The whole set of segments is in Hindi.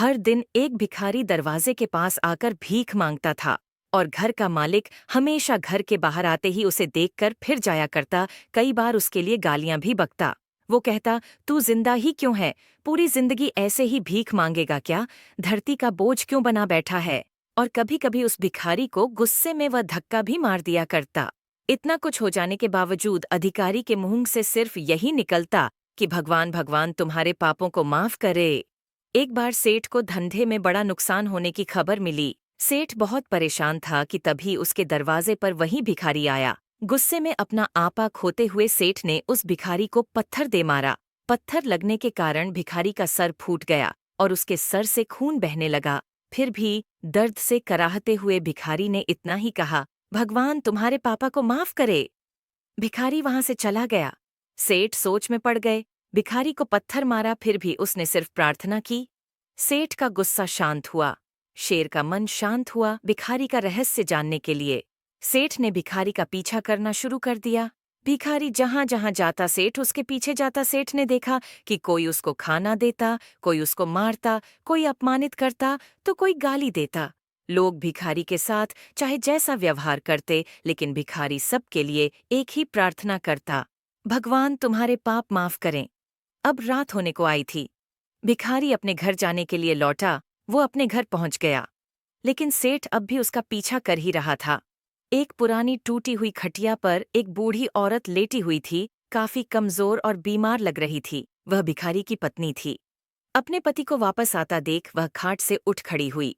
हर दिन एक भिखारी दरवाजे के पास आकर भीख मांगता था और घर का मालिक हमेशा घर के बाहर आते ही उसे देखकर फिर जाया करता। कई बार उसके लिए गालियां भी बकता। वो कहता, तू जिंदा ही क्यों है? पूरी जिंदगी ऐसे ही भीख मांगेगा क्या? धरती का बोझ क्यों बना बैठा है? और कभी कभी उस भिखारी को गुस्से में वह धक्का भी मार दिया करता। इतना कुछ हो जाने के बावजूद अधिकारी के मुंह से सिर्फ यही निकलता कि भगवान भगवान तुम्हारे पापों को माफ करे। एक बार सेठ को धंधे में बड़ा नुकसान होने की खबर मिली। सेठ बहुत परेशान था कि तभी उसके दरवाजे पर वही भिखारी आया। गुस्से में अपना आपा खोते हुए सेठ ने उस भिखारी को पत्थर दे मारा। पत्थर लगने के कारण भिखारी का सर फूट गया और उसके सर से खून बहने लगा। फिर भी दर्द से कराहते हुए भिखारी ने इतना ही कहा, भगवान तुम्हारे पापा को माफ करे। भिखारी वहां से चला गया। सेठ सोच में पड़ गए। भिखारी को पत्थर मारा, फिर भी उसने सिर्फ प्रार्थना की। सेठ का गुस्सा शांत हुआ। शेर का मन शांत हुआ भिखारी का रहस्य जानने के लिए। सेठ ने भिखारी का पीछा करना शुरू कर दिया। भिखारी जहां जहां जाता सेठ उसके पीछे जाता। सेठ ने देखा कि कोई उसको खाना देता, कोई उसको मारता, कोई अपमानित करता तो कोई गाली देता। लोग भिखारी के साथ चाहे जैसा व्यवहार करते, लेकिन भिखारी सबके लिए एक ही प्रार्थना करता, भगवान तुम्हारे पाप माफ करें। अब रात होने को आई थी। भिखारी अपने घर जाने के लिए लौटा। वो अपने घर पहुंच गया, लेकिन सेठ अब भी उसका पीछा कर ही रहा था। एक पुरानी टूटी हुई खटिया पर एक बूढ़ी औरत लेटी हुई थी। काफी कमजोर और बीमार लग रही थी। वह भिखारी की पत्नी थी। अपने पति को वापस आता देख वह खाट से उठ खड़ी हुई।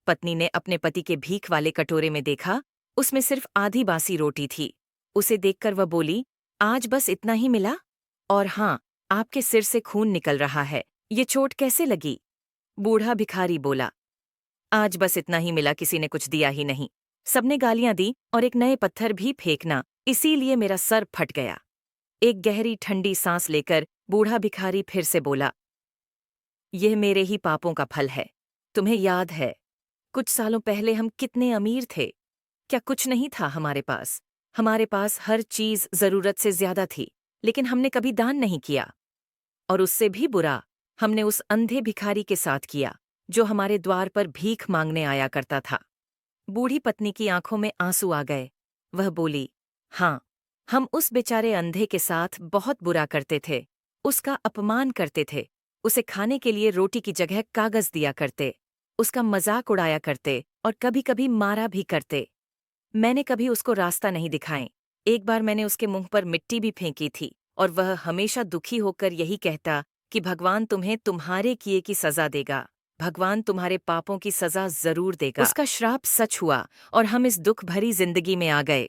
पत्नी ने अपने पति के भीख वाले कटोरे में देखा, उसमें सिर्फ आधी बासी रोटी थी। उसे देखकर वह बोली, आज बस इतना ही मिला? और हाँ, आपके सिर से खून निकल रहा है, ये चोट कैसे लगी? बूढ़ा भिखारी बोला, आज बस इतना ही मिला, किसी ने कुछ दिया ही नहीं। सबने गालियां दी और एक नए पत्थर भी फेंकना, इसीलिए मेरा सर फट गया। एक गहरी ठंडी सांस लेकर बूढ़ा भिखारी फिर से बोला, यह मेरे ही पापों का फल है। तुम्हें याद है, कुछ सालों पहले हम कितने अमीर थे? क्या कुछ नहीं था हमारे पास? हमारे पास हर चीज जरूरत से ज्यादा थी, लेकिन हमने कभी दान नहीं किया। और उससे भी बुरा हमने उस अंधे भिखारी के साथ किया, जो हमारे द्वार पर भीख मांगने आया करता था। बूढ़ी पत्नी की आंखों में आंसू आ गए। वह बोली, हाँ, हम उस बेचारे अंधे के साथ बहुत बुरा करते थे। उसका अपमान करते थे। उसे खाने के लिए रोटी की जगह कागज दिया करते। उसका मजाक उड़ाया करते और कभी कभी मारा भी करते। मैंने कभी उसको रास्ता नहीं दिखाए। एक बार मैंने उसके मुंह पर मिट्टी भी फेंकी थी और वह हमेशा दुखी होकर यही कहता कि भगवान तुम्हें तुम्हारे किए की सजा देगा, भगवान तुम्हारे पापों की सजा जरूर देगा। उसका श्राप सच हुआ और हम इस दुख भरी जिंदगी में आ गए।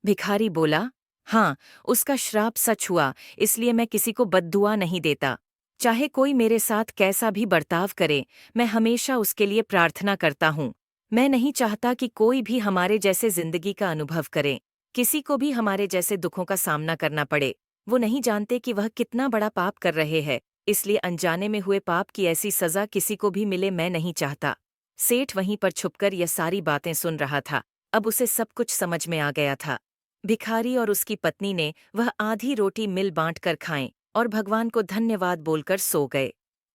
भिखारी बोला, हाँ, उसका श्राप सच हुआ, इसलिए मैं किसी को बद्दुआ नहीं देता। चाहे कोई मेरे साथ कैसा भी बर्ताव करे, मैं हमेशा उसके लिए प्रार्थना करता हूँ। मैं नहीं चाहता कि कोई भी हमारे जैसे जिंदगी का अनुभव करे, किसी को भी हमारे जैसे दुखों का सामना करना पड़े। वो नहीं जानते कि वह कितना बड़ा पाप कर रहे हैं, इसलिए अनजाने में हुए पाप की ऐसी सजा किसी को भी मिले मैं नहीं चाहता। सेठ वहीं पर छुपकर यह सारी बातें सुन रहा था। अब उसे सब कुछ समझ में आ गया था। भिखारी और उसकी पत्नी ने वह आधी रोटी मिल बांट कर खाएं और भगवान को धन्यवाद बोलकर सो गए।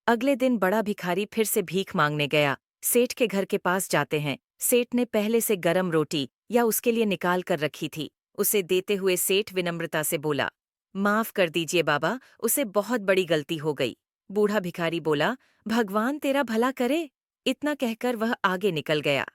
अगले दिन बड़ा भिखारी फिर से भीख मांगने गया। सेठ के घर के पास जाते हैं। सेठ ने पहले से गरम रोटी या उसके लिए निकाल कर रखी थी। उसे देते हुए सेठ विनम्रता से बोला, माफ कर दीजिए बाबा, उसे बहुत बड़ी गलती हो गई। बूढ़ा भिखारी बोला, भगवान तेरा भला करे। इतना कहकर वह आगे निकल गया।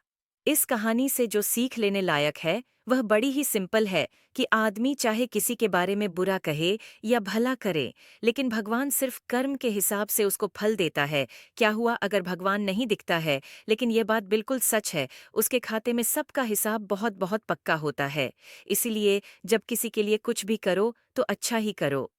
इस कहानी से जो सीख लेने लायक है वह बड़ी ही सिंपल है कि आदमी चाहे किसी के बारे में बुरा कहे या भला करे, लेकिन भगवान सिर्फ कर्म के हिसाब से उसको फल देता है। क्या हुआ अगर भगवान नहीं दिखता है, लेकिन यह बात बिल्कुल सच है, उसके खाते में सबका हिसाब बहुत बहुत पक्का होता है। इसीलिए जब किसी के लिए कुछ भी करो तो अच्छा ही करो।